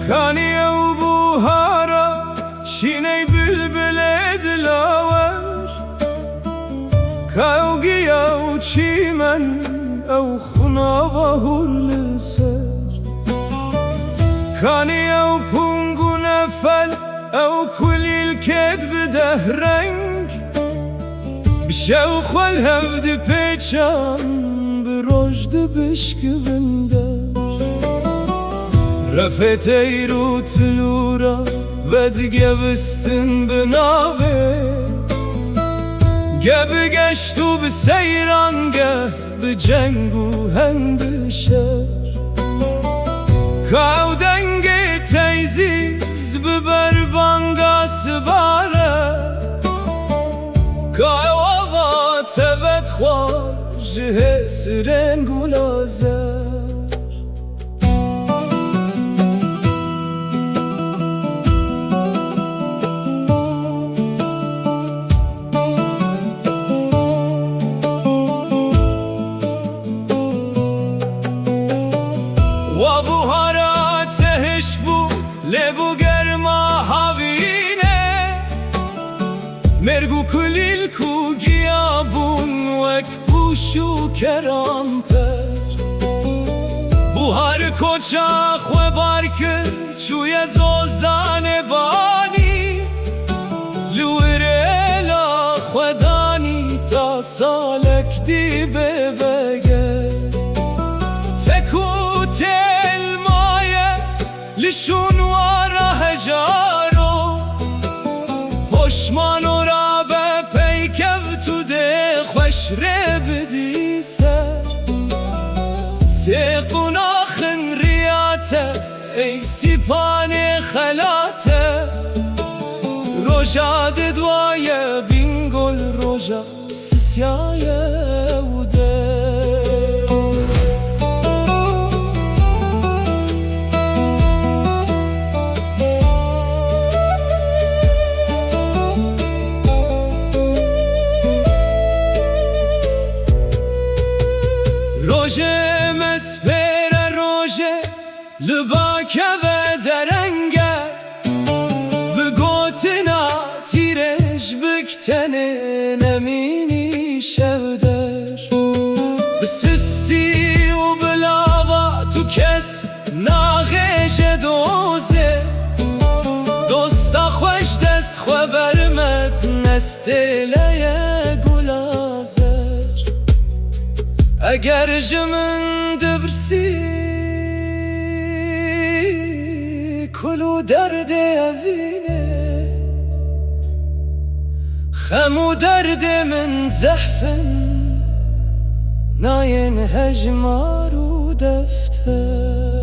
كاني وبوهارة شيني بالبلاد الأور كاوغيا وشيمن أو خنا بهور لسر كاني أو بونغو نفل أو كل الكذب دهرنگ بشوخ والهفد پیچم برشد بشکونده رفت ایرو تلورا و دیگه بستن بناوه گه گشتو به سیرانگه به جنگو هند شهر کاو دنگ تیزیز ببر بانگا سباره کاو آوا تبت خواه جه سرنگو لازر لبو گرما هاوینه مرگو کلیل کو گیابون وک پوشو کرام پر بوهار کوچا خو بارکر چوی زوزان بانی لوریلا خودانی تا سالک دی ببگه تکو تل مایه لشون هجارو پشمانو را به پیکف تو ده خوش ره بدی سر سیقون آخن ریاته ای سیپان خلاته روژا ددوای بینگل روژا سسیایه وده روژه مسپر روژه لباکه و درنگه بگوتنا تیرش بکتنه نمینی شودر بسستی و بلاوا تو کس ناغش دوزه دوستا خوش دست خو برمد نستله گلازه اگر جمن دبرسی کلو درد اوینه خمو درد من زحفن ناین هجمار و دفتر